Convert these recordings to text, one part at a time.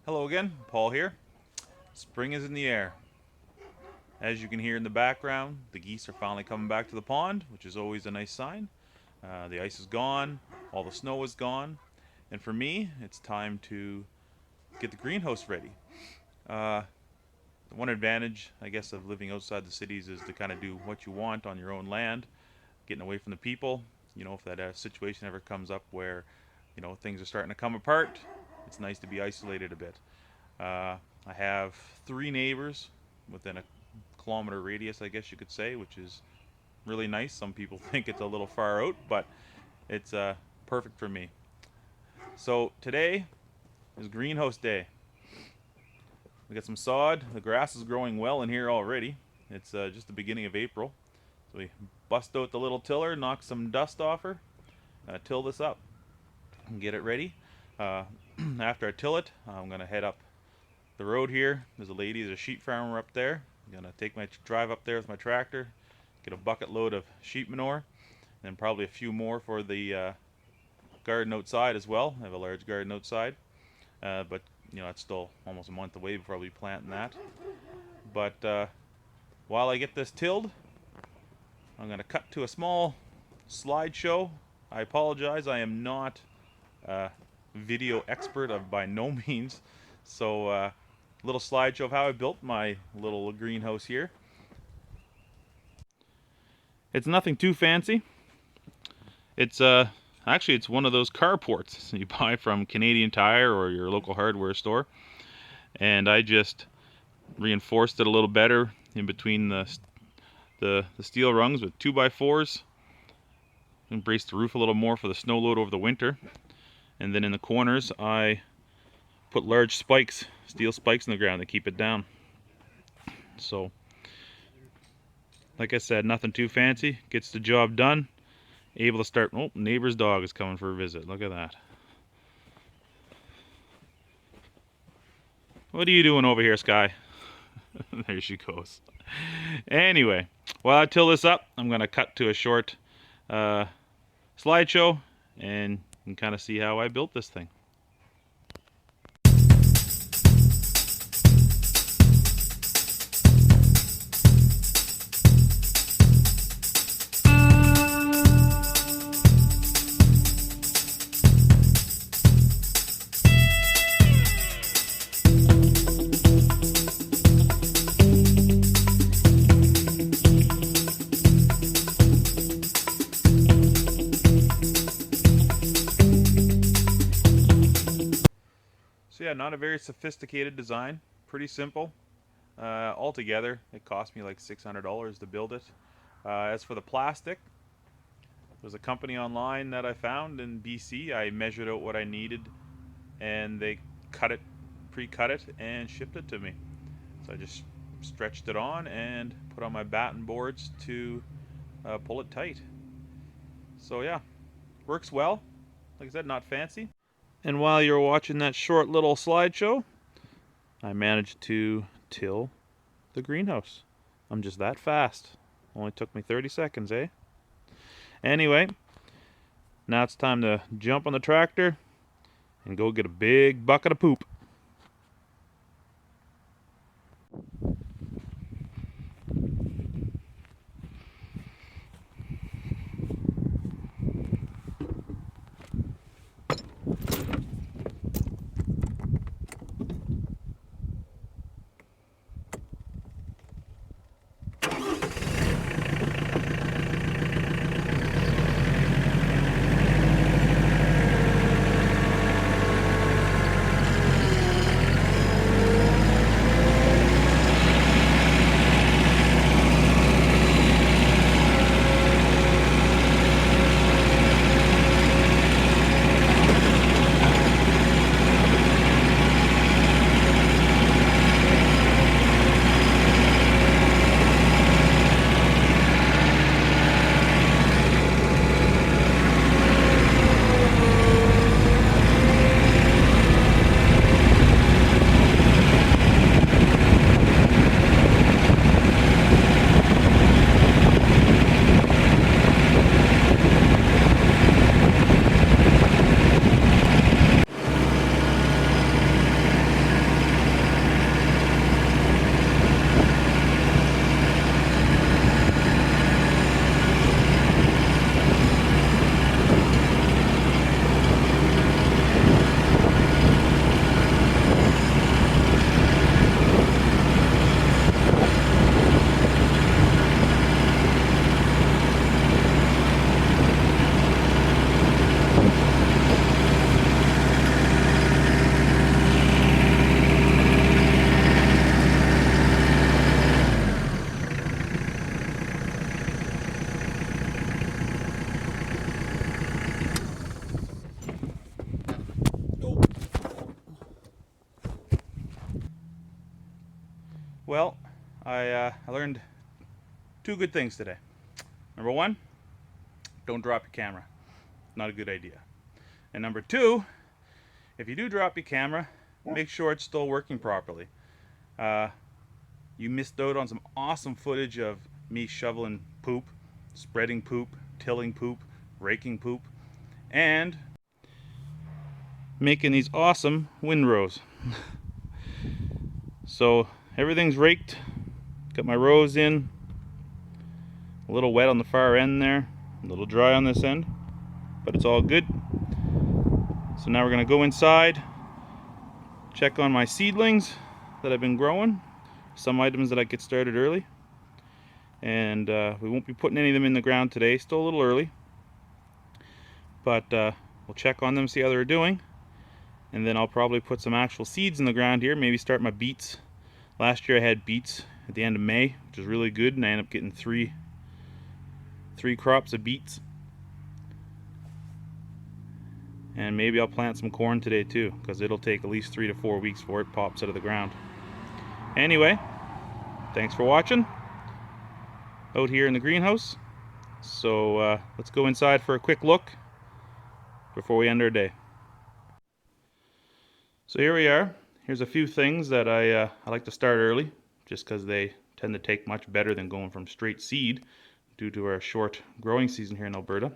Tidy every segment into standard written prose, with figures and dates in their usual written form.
Hello again, Paul here. Spring is in the air. As you can hear in the background, the geese are finally coming back to the pond, which is always a nice sign. The ice is gone, all the snow is gone, and for me, it's time to get the greenhouse ready. Uh, the one advantage, I guess, of living outside the cities is to kind of do what you want on your own land, getting away from the people. If that situation ever comes up where, things are starting to come apart, it's nice to be isolated a bit. I have 3 neighbors within a kilometer radius, I guess you could say, which is really nice. Some people think it's a little far out, but it's perfect for me. So today is greenhouse day. We got some sod. The grass is growing well in here already. It's just the beginning of April. So we bust out the little tiller, knock some dust off her, till this up and get it ready. After I till it, I'm going to head up the road here. There's a sheep farmer up there. I'm going to take my drive up there with my tractor, get a bucket load of sheep manure, and probably a few more for the garden outside as well. I have a large garden outside, but it's still almost a month away before I'll be planting that. But while I get this tilled, I'm going to cut to a small slideshow. I apologize, I am not a video expert by no means. So a little slideshow of how I built my little greenhouse here. It's nothing too fancy. It's actually it's one of those carports you buy from Canadian Tire or your local hardware store, and I just reinforced it a little better in between the steel rungs with 2x4s. Embraced the roof a little more for the snow load over the winter, and then in the corners I put large spikes, steel spikes in the ground to keep it down. So like I said, nothing too fancy, gets the job done. Able to start. Oh, neighbor's dog is coming for a visit. Look at that. What are you doing over here, Sky? There she goes. Anyway, while I till this up, I'm going to cut to a short slideshow, and you can kind of see how I built this thing. So yeah, not a very sophisticated design, pretty simple. Altogether, it cost me like $600 to build it. As for the plastic, there's a company online that I found in BC. I measured out what I needed, and they pre-cut it, and shipped it to me. So I just stretched it on and put on my batten boards to pull it tight. So yeah, works well. Like I said, not fancy. And while you're watching that short little slideshow, I managed to till the greenhouse. I'm just that fast. Only took me 30 seconds, eh? Anyway, now it's time to jump on the tractor and go get a big bucket of poop. Well, I learned two good things today. Number one, don't drop your camera. Not a good idea. And number two, if you do drop your camera, make sure it's still working properly. You missed out on some awesome footage of me shoveling poop, spreading poop, tilling poop, raking poop, and making these awesome windrows. So everything's raked, got my rows in, a little wet on the far end there, a little dry on this end, but it's all good. So now we're going to go inside, check on my seedlings that I've been growing, some items that I get started early, and we won't be putting any of them in the ground today, still a little early, but we'll check on them, see how they're doing, and then I'll probably put some actual seeds in the ground here, maybe start my beets. Last year I had beets at the end of May, which was really good, and I ended up getting three crops of beets. And maybe I'll plant some corn today too, because it'll take at least 3 to 4 weeks before it pops out of the ground. Anyway, thanks for watching out here in the greenhouse. So let's go inside for a quick look before we end our day. So here we are. Here's a few things that I like to start early, just because they tend to take much better than going from straight seed due to our short growing season here in Alberta.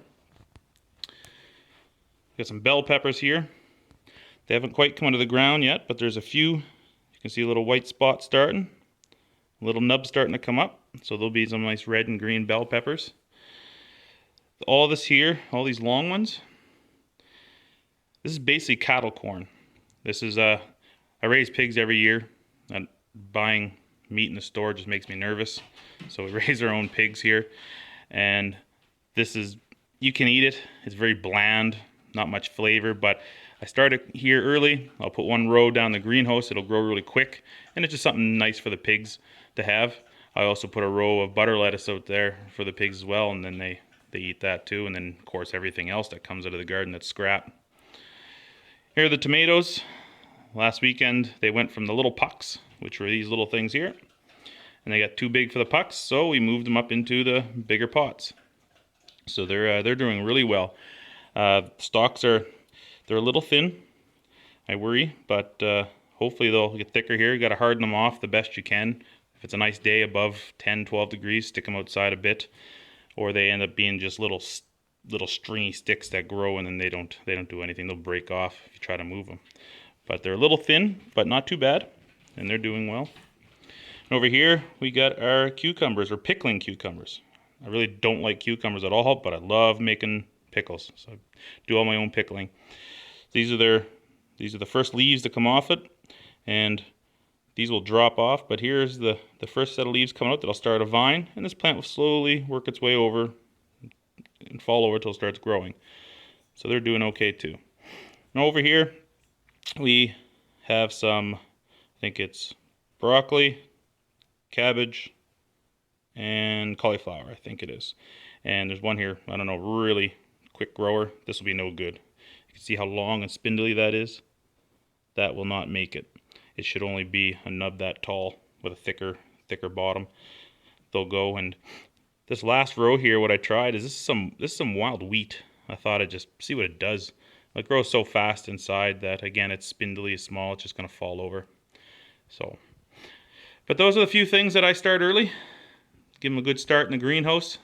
Got some bell peppers here. They haven't quite come out of the ground yet, but there's a few. You can see a little white spot starting, a little nub starting to come up. So there'll be some nice red and green bell peppers. All this here, all these long ones, this is basically cattle corn. This is I raise pigs every year, and buying meat in the store just makes me nervous. So we raise our own pigs here, and this is, you can eat it. It's very bland, not much flavor, but I started here early. I'll put one row down the greenhouse. It'll grow really quick, and it's just something nice for the pigs to have. I also put a row of butter lettuce out there for the pigs as well, and then they eat that too, and then of course everything else that comes out of the garden that's scrap. Here are the tomatoes. Last weekend they went from the little pucks, which were these little things here, and they got too big for the pucks, so we moved them up into the bigger pots. So they're doing really well. Stalks they're a little thin, I worry, but hopefully they'll get thicker here. You got to harden them off the best you can. If it's a nice day above 10-12 degrees, stick them outside a bit, or they end up being just little stringy sticks that grow, and then they don't do anything. They'll break off if you try to move them. But they're a little thin, but not too bad, and they're doing well. And over here we got our cucumbers, or pickling cucumbers. I really don't like cucumbers at all, but I love making pickles, so I do all my own pickling. These are the first leaves that come off it, and these will drop off, but here's the first set of leaves coming out that'll start a vine, and this plant will slowly work its way over and fall over until it starts growing. So they're doing okay too. Now over here we have some, I think it's broccoli, cabbage, and cauliflower, I think it is. And there's one here, I don't know, really quick grower. This will be no good. You can see how long and spindly that is. That will not make it. It should only be a nub that tall with a thicker bottom. They'll go. And this last row here, what I tried is this is some wild wheat. I thought I'd just see what it does. It grows so fast inside that, again, it's spindly, it's small, it's just going to fall over. So, but those are the few things that I start early. Give them a good start in the greenhouse.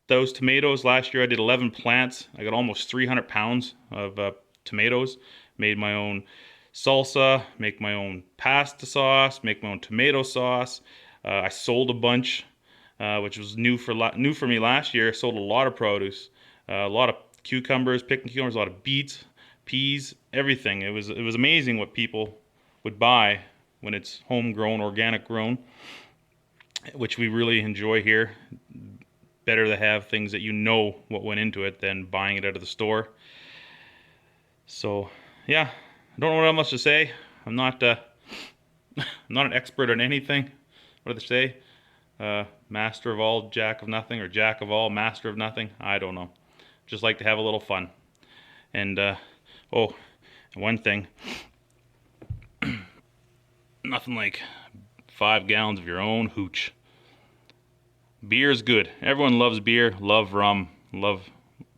Those tomatoes, last year I did 11 plants. I got almost 300 pounds of tomatoes. Made my own salsa, make my own pasta sauce, make my own tomato sauce. I sold a bunch, which was new for me last year. I sold a lot of produce, a lot of cucumbers, picking cucumbers, a lot of beets, peas, everything. It was amazing what people would buy when it's homegrown, organic grown, which we really enjoy here. Better to have things that you know what went into it than buying it out of the store. So yeah, I don't know what else to say. I'm not an expert on anything. What do they say? Master of all, jack of nothing, or jack of all, master of nothing. I don't know. Just like to have a little fun. And one thing, nothing like 5 gallons of your own hooch. Beer is good. Everyone loves beer, love rum, love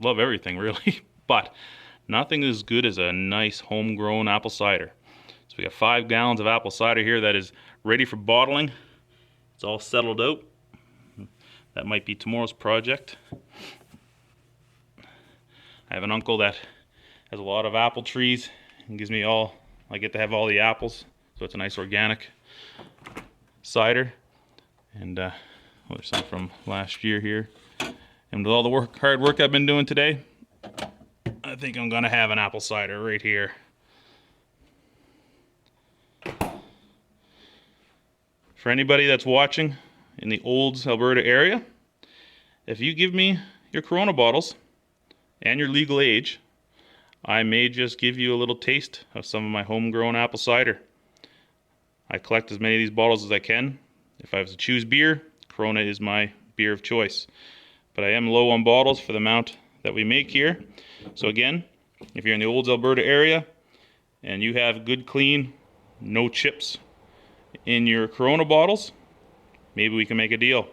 everything really. But nothing as good as a nice homegrown apple cider. So we got 5 gallons of apple cider here that is ready for bottling. It's all settled out. That might be tomorrow's project. I have an uncle that has a lot of apple trees and gives me I get to have all the apples. So it's a nice organic cider. And there's some from last year here. And with all the hard work I've been doing today, I think I'm gonna have an apple cider right here. For anybody that's watching in the Olds, Alberta area, if you give me your Corona bottles and your legal age, I may just give you a little taste of some of my homegrown apple cider. I collect as many of these bottles as I can. If I was to choose beer, Corona is my beer of choice. But I am low on bottles for the amount that we make here. So again, if you're in the Olds, Alberta area and you have good, clean, no chips in your Corona bottles, maybe we can make a deal.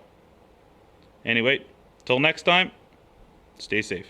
Anyway, till next time, stay safe.